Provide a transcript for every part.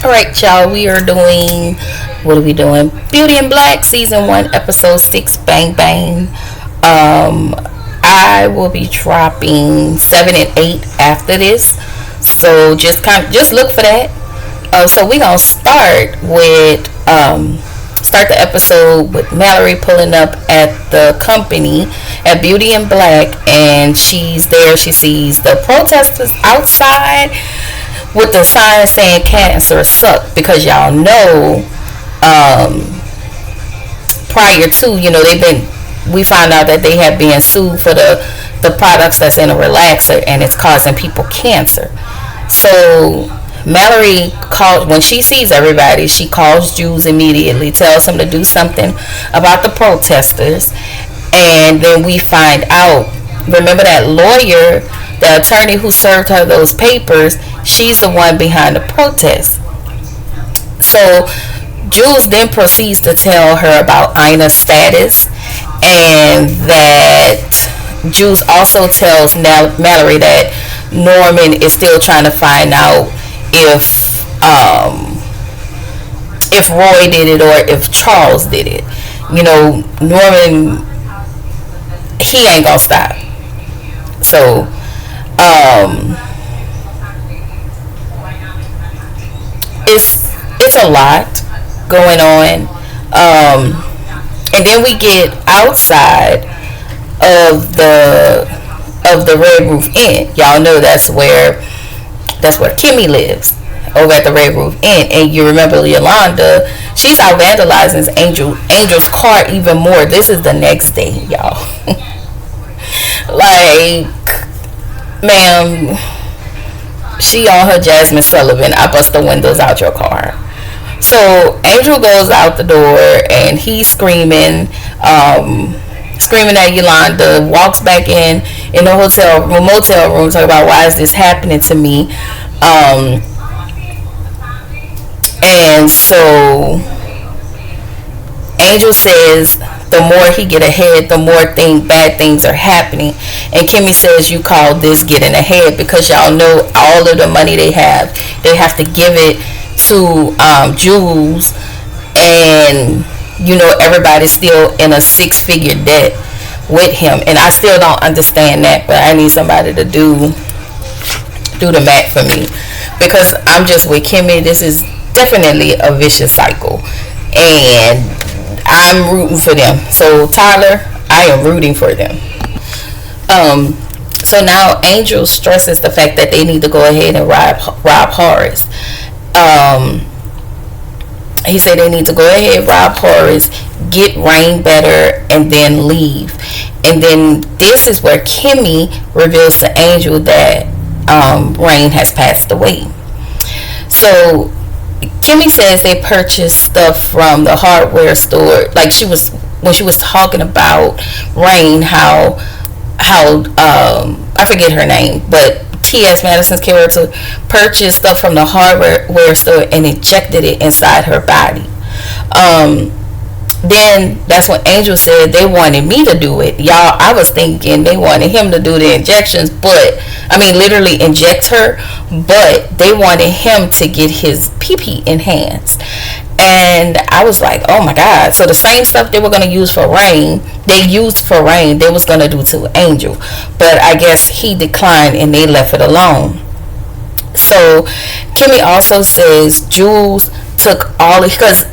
All right, y'all. We are doing. What are we doing? Beauty in Black, season 1, episode 6. Bang bang. Um, I will be dropping 7 and 8 after this, so just look for that. So we gonna start the episode with Mallory pulling up at the company at Beauty in Black, and she's there. She sees the protesters outside with the sign saying cancer suck, because y'all know, um, prior to, we found out that they have been sued for the products that's in a relaxer, and it's causing people cancer. So Mallory calls, when she sees everybody, she calls Jules immediately, tells him to do something about the protesters. And then we find out, remember that lawyer, the attorney who served her those papers, she's the one behind the protest. So Jules then proceeds to tell her about Ina's status, and that Jules also tells Mallory that Norman is still trying to find out if Roy did it or if Charles did it. Norman, he ain't gonna stop. So it's a lot going on. And then we get outside of the Red Roof Inn. Y'all know that's where Kimmy lives, over at the Red Roof Inn. And you remember Yolanda, she's out vandalizing Angel's car even more. This is the next day, y'all. Like, ma'am, she on her Jasmine Sullivan, I bust the windows out your car. So Angel goes out the door and he's screaming at Yolanda, walks back in the motel room, talking about, why is this happening to me? And so Angel says the more he get ahead, the more bad things are happening. And Kimmy says, you call this getting ahead, because y'all know all of the money they have to give it to Jules, and everybody's still in a 6-figure debt with him. And I still don't understand that, but I need somebody to do the math for me, because I'm just with Kimmy. This is definitely a vicious cycle, and I'm rooting for them. So Tyler, I am rooting for them. So now Angel stresses the fact that they need to go ahead and rob Horace. He said they need to go ahead, rob Horace, get Rain better, and then leave. And then this is where Kimmy reveals to Angel that Rain has passed away. So Kimmy says they purchased stuff from the hardware store. Like, when she was talking about Rain, how I forget her name, but T.S. Madison's character purchased stuff from the hardware store and injected it inside her body. Then that's when Angel said they wanted me to do it. Y'all, I was thinking they wanted him to do the injections, but literally inject her, but they wanted him to get his pee-pee enhanced. And I was like, oh my God. So the same stuff they were going to use for Rain, they was going to do to Angel. But I guess he declined and they left it alone. So Kimmy also says Jules took because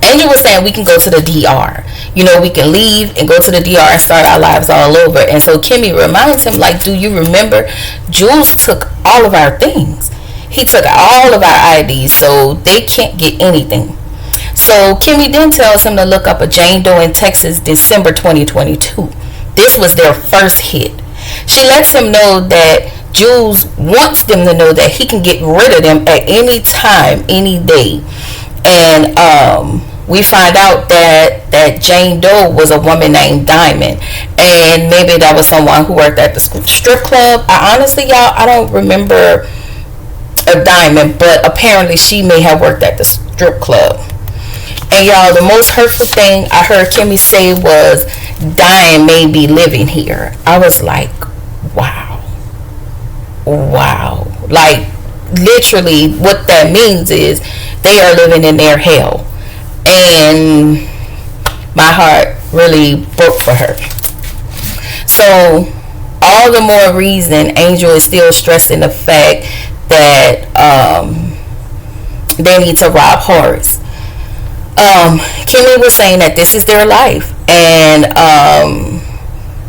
Angel was saying we can go to the DR. We can leave and go to the DR and start our lives all over. And so Kimmy reminds him, like, do you remember Jules took all of our things? He took all of our IDs, so they can't get anything. So Kimmy then tells him to look up a Jane Doe in Texas, December 2022. This was their first hit. She lets him know that Jules wants them to know that he can get rid of them at any time, any day. And we find out that Jane Doe was a woman named Diamond, and maybe that was someone who worked at the strip club. I don't remember a Diamond, but apparently she may have worked at the strip club. And y'all, the most hurtful thing I heard Kimmy say was, Diane may be living here. I was like, wow. Like, literally what that means is they are living in their hell. And my heart really broke for her. So all the more reason Angel is still stressing the fact that they need to rob Horace. Kimmy was saying that this is their life, and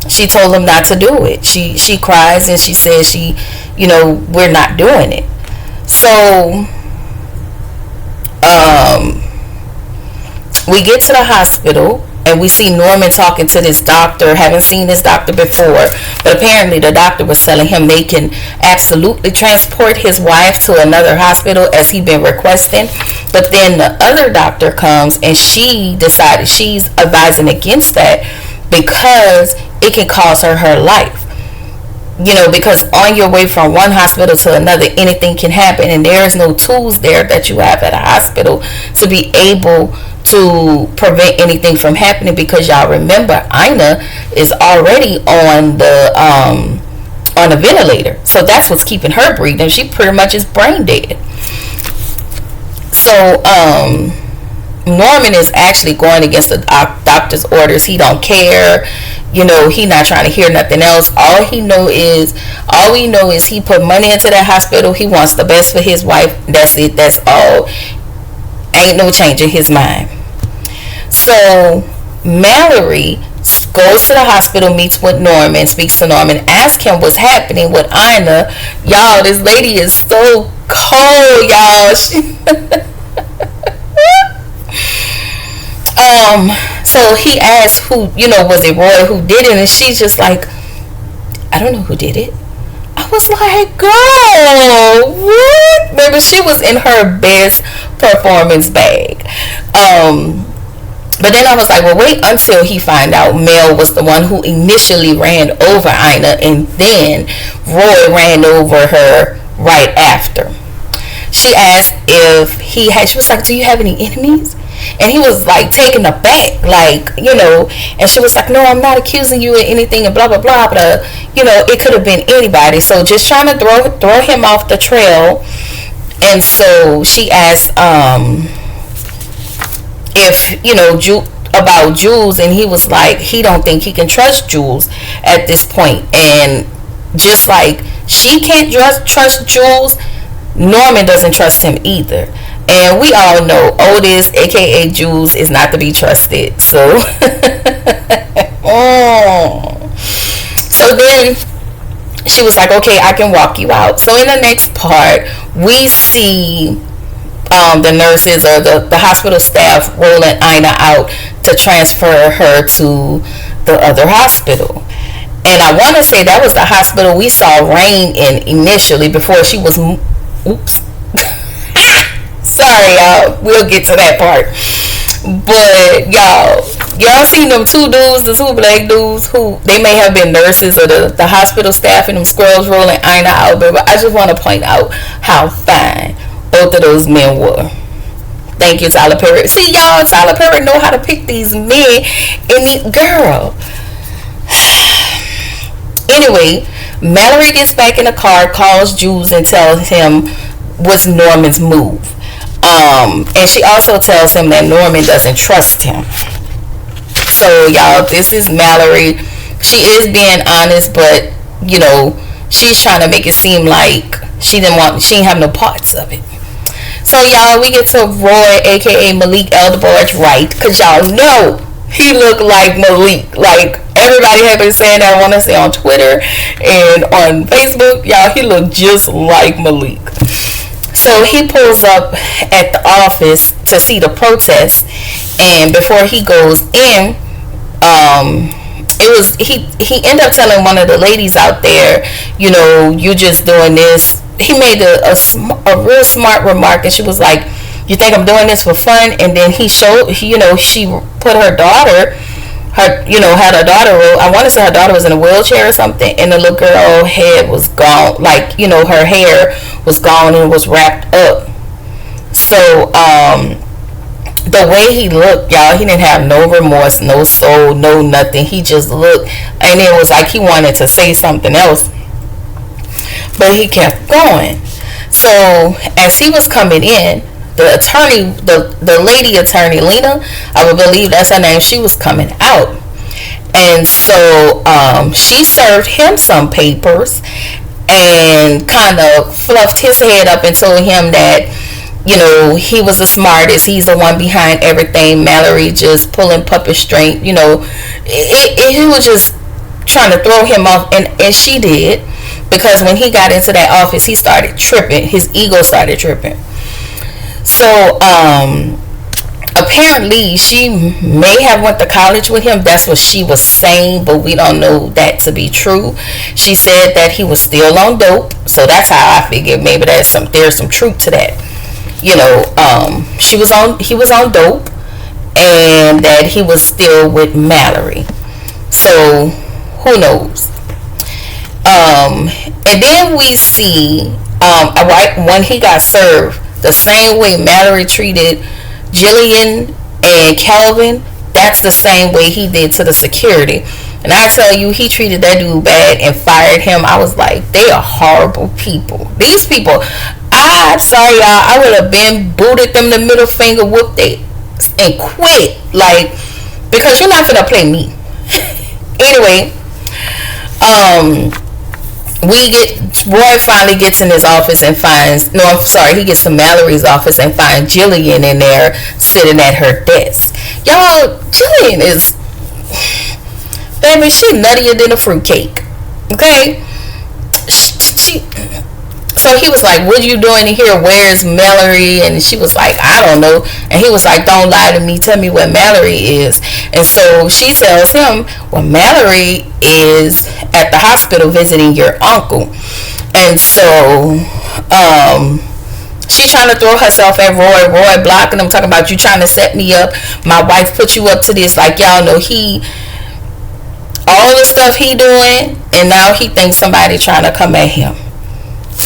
she told them not to do it. She cries and she says we're not doing it. So we get to the hospital and we see Norman talking to this doctor. Haven't seen this doctor before, but apparently the doctor was telling him they can absolutely transport his wife to another hospital as he'd been requesting. But then the other doctor comes and she decided she's advising against that because it can cost her life. Because on your way from one hospital to another, anything can happen, and there is no tools there that you have at a hospital to be able to prevent anything from happening, because y'all remember Ina is already on a ventilator, so that's what's keeping her breathing. She pretty much is brain dead. So Norman is actually going against the doctor's orders. He don't care. He not trying to hear nothing else. All we know is he put money into that hospital. He wants the best for his wife. That's it. That's all. Ain't no change in his mind. So Mallory goes to the hospital, meets with Norman, speaks to Norman, asks him what's happening with Ina. Y'all, this lady is so cold, y'all. So he asked who, was it Roy who did it? And she's just like, I don't know who did it. I was like, girl, what? Remember, she was in her best performance bag. But then I was like, well, wait until he find out Mel was the one who initially ran over Ina, and then Roy ran over her right after. She asked if she was like, do you have any enemies? And he was like taken aback, and she was like, no, I'm not accusing you of anything and blah blah blah, but it could have been anybody, so just trying to throw him off the trail. And so she asked if about Jules, and he was like he don't think he can trust Jules at this point. And just like she can't trust Jules, Norman doesn't trust him either. And we all know Otis, aka Jules, is not to be trusted. So so then she was like, okay, I can walk you out. So in the next part, we see the nurses or the hospital staff rolling Ina out to transfer her to the other hospital. And I want to say that was the hospital we saw Rain in initially before she was... Oops. Sorry, y'all. We'll get to that part. But y'all seen them two dudes, the two black dudes, who they may have been nurses or the hospital staff, and them squirrels rolling Ina out. But I just want to point out how fine both of those men were. Thank you, Tyler Perry. See, y'all, Tyler Perry know how to pick these men. And girl. Anyway, Mallory gets back in the car, calls Jules, and tells him what's Norman's move. And she also tells him that Norman doesn't trust him. So y'all, this is Mallory. She is being honest, but she's trying to make it seem like she didn't have no parts of it. So y'all, we get to Roy, aka Malik Eldridge, right? Cause y'all know he looked like Malik. Like everybody had been saying that, I want to say on Twitter and on Facebook. Y'all, he looked just like Malik. So he pulls up at the office to see the protest, and before he goes in, he ended up telling one of the ladies out there, you just doing this. He made a real smart remark, and she was like, you think I'm doing this for fun? And then he showed, she put her daughter, had her daughter, I want to say her daughter was in a wheelchair or something, and the little girl head was gone, her hair was gone and was wrapped up. So the way he looked, y'all, he didn't have no remorse, no soul, no nothing. He just looked, and it was like he wanted to say something else, but he kept going. So as he was coming in, the attorney, the lady attorney, Lena, I would believe that's her name, she was coming out. And so she served him some papers and kind of fluffed his head up and told him that, you know, he was the smartest, he's the one behind everything, Mallory just pulling puppet string, you know. He was just trying to throw him off, and she did, because when he got into that office, he started tripping, his ego started tripping. So apparently she may have went to college with him, that's what she was saying, but we don't know that to be true. She said that he was still on dope, so that's how I figured maybe there's some truth to that. You know, he was on dope, and that he was still with Mallory. So who knows? And then we see when he got served, the same way Mallory treated Jillian and Calvin, that's the same way he did to the security. And I tell you, he treated that dude bad and fired him. I was like, they are horrible people. These people, I'm sorry, y'all, I would have been booted them the middle finger, whooped it, and quit. Like, because you're not gonna play me. Anyway, Roy finally gets in his office and finds, no, I'm sorry, he gets to Mallory's office and finds Jillian in there sitting at her desk. Y'all, Jillian is, baby, she nuttier than a fruitcake. Okay? So he was like, what are you doing in here? Where's Mallory? And she was like, I don't know. And he was like, don't lie to me. Tell me where Mallory is. And so she tells him, well, Mallory is at the hospital visiting your uncle. And so she trying to throw herself at Roy. Roy blocking him, talking about, you trying to set me up. My wife put you up to this. Like, y'all know all the stuff he doing, and now he thinks somebody trying to come at him.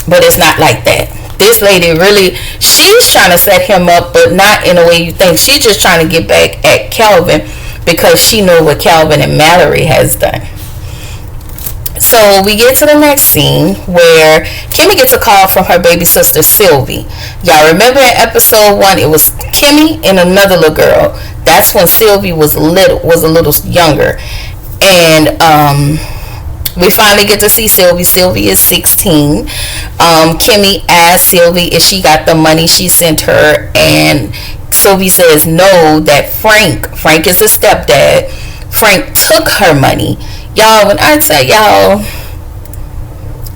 But it's not like that. This lady really, she's trying to set him up, but not in a way you think. She's just trying to get back at Calvin because she knows what Calvin and Mallory has done. So we get to the next scene where Kimmy gets a call from her baby sister Sylvie. Y'all remember in episode 1, it was Kimmy and another little girl. That's when Sylvie was a little younger. And we finally get to see Sylvie. Sylvie is 16. Kimmy asked Sylvie if she got the money she sent her, and Sylvie says no, that Frank is the stepdad. Frank took her money. Y'all, when I tell y'all,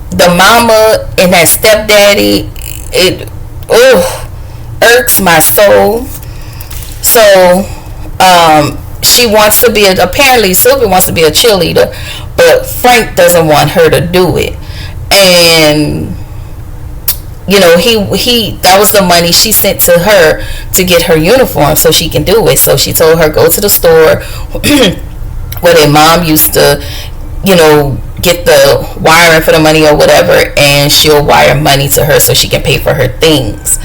the mama and that stepdaddy, it irks my soul. So she wants to be apparently Sylvie wants to be a cheerleader, but Frank doesn't want her to do it. And you know, he that was the money she sent to her to get her uniform so she can do it. So she told her, go to the store where their mom used to, you know, get the wiring for the money or whatever, and she'll wire money to her so she can pay for her things.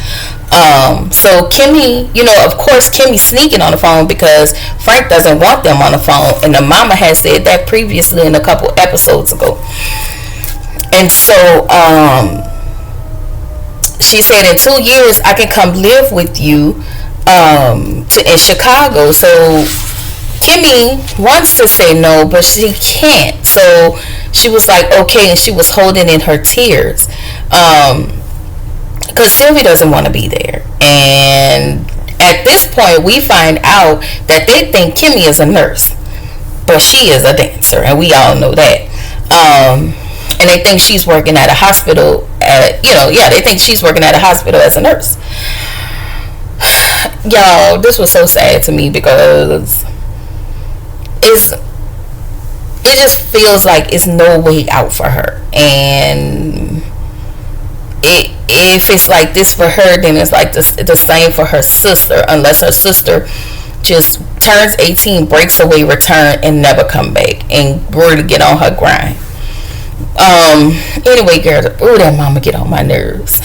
So Kimmy, you know, of course Kimmy's sneaking on the phone because Frank doesn't want them on the phone, and the mama has said that previously in a couple episodes ago. And so she said, in 2 years I can come live with you in Chicago. So Kimmy wants to say no, but she can't. So she was like, okay, and she was holding in her tears because Sylvie doesn't want to be there. And at this point we find out that they think Kimmy is a nurse, but she is a dancer, and we all know that. And they think she's working at a hospital they think she's working at a hospital as a nurse. Y'all, this was so sad to me because it just feels like it's no way out for her. And if it's like this for her, then it's like the same for her sister, unless her sister just turns 18, breaks away, return, and never come back and really get on her grind. Anyway, girls, that mama get on my nerves.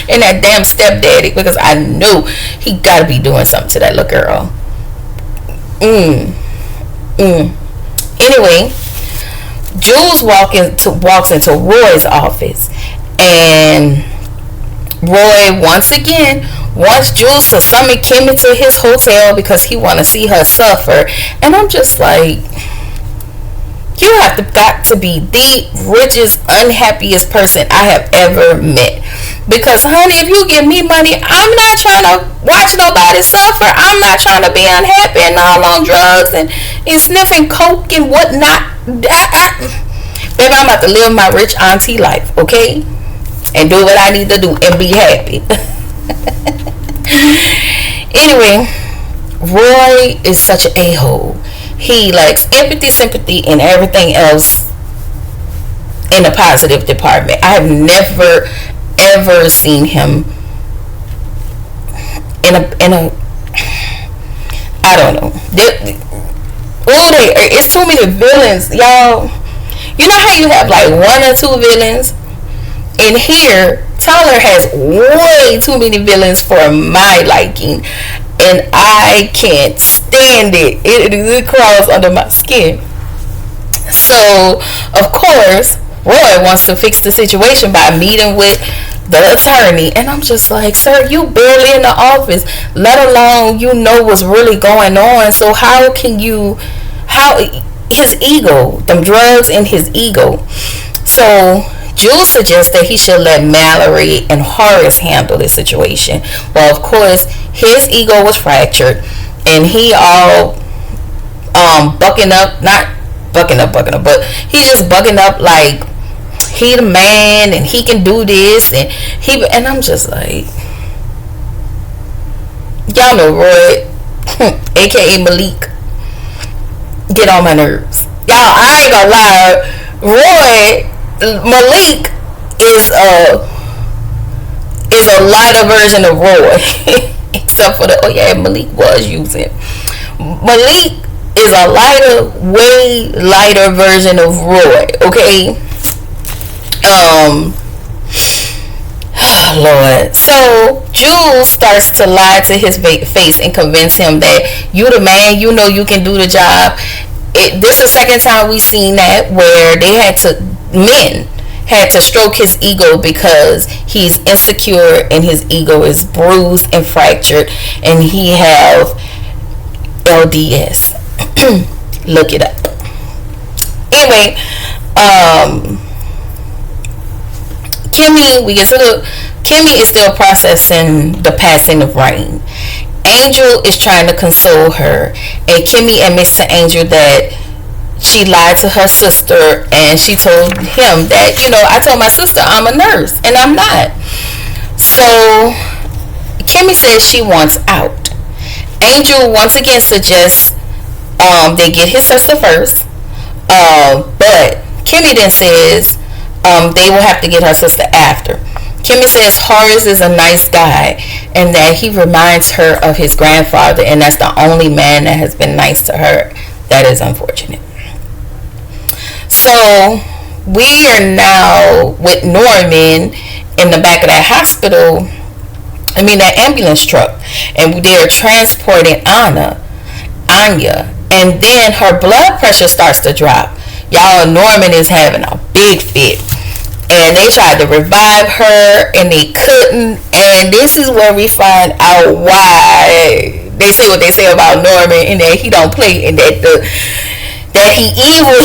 And that damn stepdaddy, because I know he gotta be doing something to that little girl. Anyway, Jules walks into Roy's office, And Roy once again wants Jules to summon Kimmy to his hotel because he want to see her suffer. And I'm just like, you have got to be the richest, unhappiest person I have ever met. Because, honey, if you give me money, I'm not trying to watch nobody suffer. I'm not trying to be unhappy and all on drugs and sniffing coke and whatnot. Baby, I'm about to live my rich auntie life, okay? And do what I need to do and be happy. Anyway, Roy is such an a-hole. He lacks empathy, sympathy, and everything else in the positive department. I have never ever seen him in a I don't know. It's too many villains, y'all. You know how you have like one or two villains? In here, Tyler has way too many villains for my liking, and I can't stand it. It crawls under my skin. So, of course, Roy wants to fix the situation by meeting with the attorney, and I'm just like, sir, you barely in the office, let alone you know what's really going on. So how his ego, them drugs and his ego. So Jules suggests that he should let Mallory and Horace handle the situation. Well, of course, his ego was fractured, and he all bucking up, not bucking up, but he just bucking up like he the man and he can do this, and I'm just like, y'all know Roy, aka Malik, get on my nerves. Y'all, I ain't gonna lie, Malik is a lighter version of Roy. Except for Malik was using. Malik is a way lighter version of Roy, okay? Lord. So Jules starts to lie to his face and convince him that you the man, you know you can do the job. This is the second time we seen that where men had to stroke his ego because he's insecure and his ego is bruised and fractured, and he have LDS. Look it up. Anyway, Kimmy is still processing the passing of Rain. Angel is trying to console her, and Kimmy admits to Angel that she lied to her sister, and she told him that, I told my sister I'm a nurse, and I'm not. So Kimmy says she wants out. Angel once again suggests they get his sister first, but Kimmy then says they will have to get her sister after. Kimmy says Horace is a nice guy and that he reminds her of his grandfather, and that's the only man that has been nice to her. That is unfortunate. So we are now with Norman in the back of that that ambulance truck, and they're transporting Anya, and then her blood pressure starts to drop. Y'all, Norman is having a big fit, and they tried to revive her and they couldn't, and this is where we find out why they say what they say about Norman, and that he don't play, and that he evil.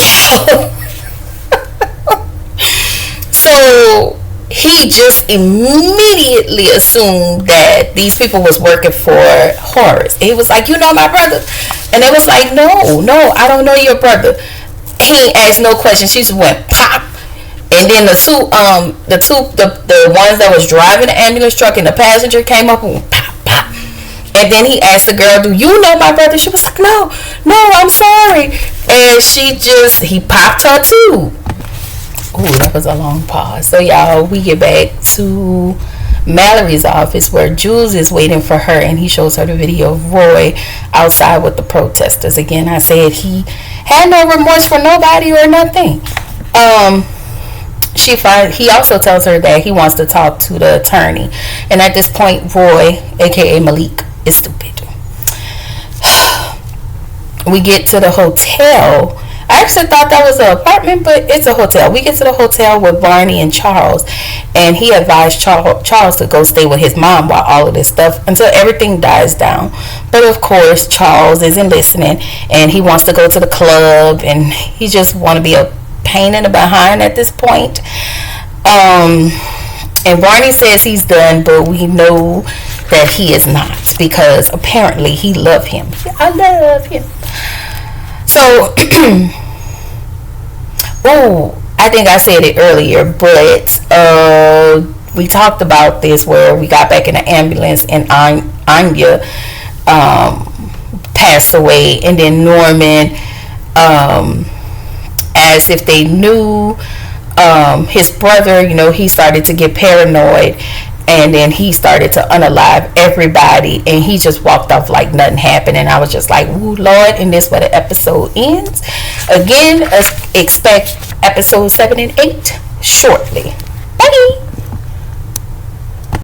So he just immediately assumed that these people was working for Horace. He was like, my brother, and they was like, no, I don't know your brother. He ain't asked no questions. She just went pop. And then the ones that was driving the ambulance truck and the passenger came up and pop, pop. And then he asked the girl, do you know my brother? She was like, no, I'm sorry. And he popped her too. Ooh, that was a long pause. So y'all, we get back to Mallory's office where Jules is waiting for her, and he shows her the video of Roy outside with the protesters. Again, I said he had no remorse for nobody or nothing. He also tells her that he wants to talk to the attorney, and at this point Roy, aka Malik, is stupid. We get to the hotel I actually thought that was an apartment, but it's a hotel. We get to the hotel with Barney and Charles, and he advised Charles to go stay with his mom while all of this stuff until everything dies down. But of course, Charles isn't listening, and he wants to go to the club, and he just want to be a pain in the behind at this point. And Barney says he's done, but we know that he is not, because apparently he loved him. I love him. So, I think I said it earlier, but we talked about this where we got back in the ambulance and Anya passed away, and then Norman, as if they knew his brother, he started to get paranoid, and then he started to unalive everybody, and he just walked off like nothing happened. And I was just like, "Ooh, Lord!" And this where the episode ends. Again, expect episode 7 and 8 shortly. Bye.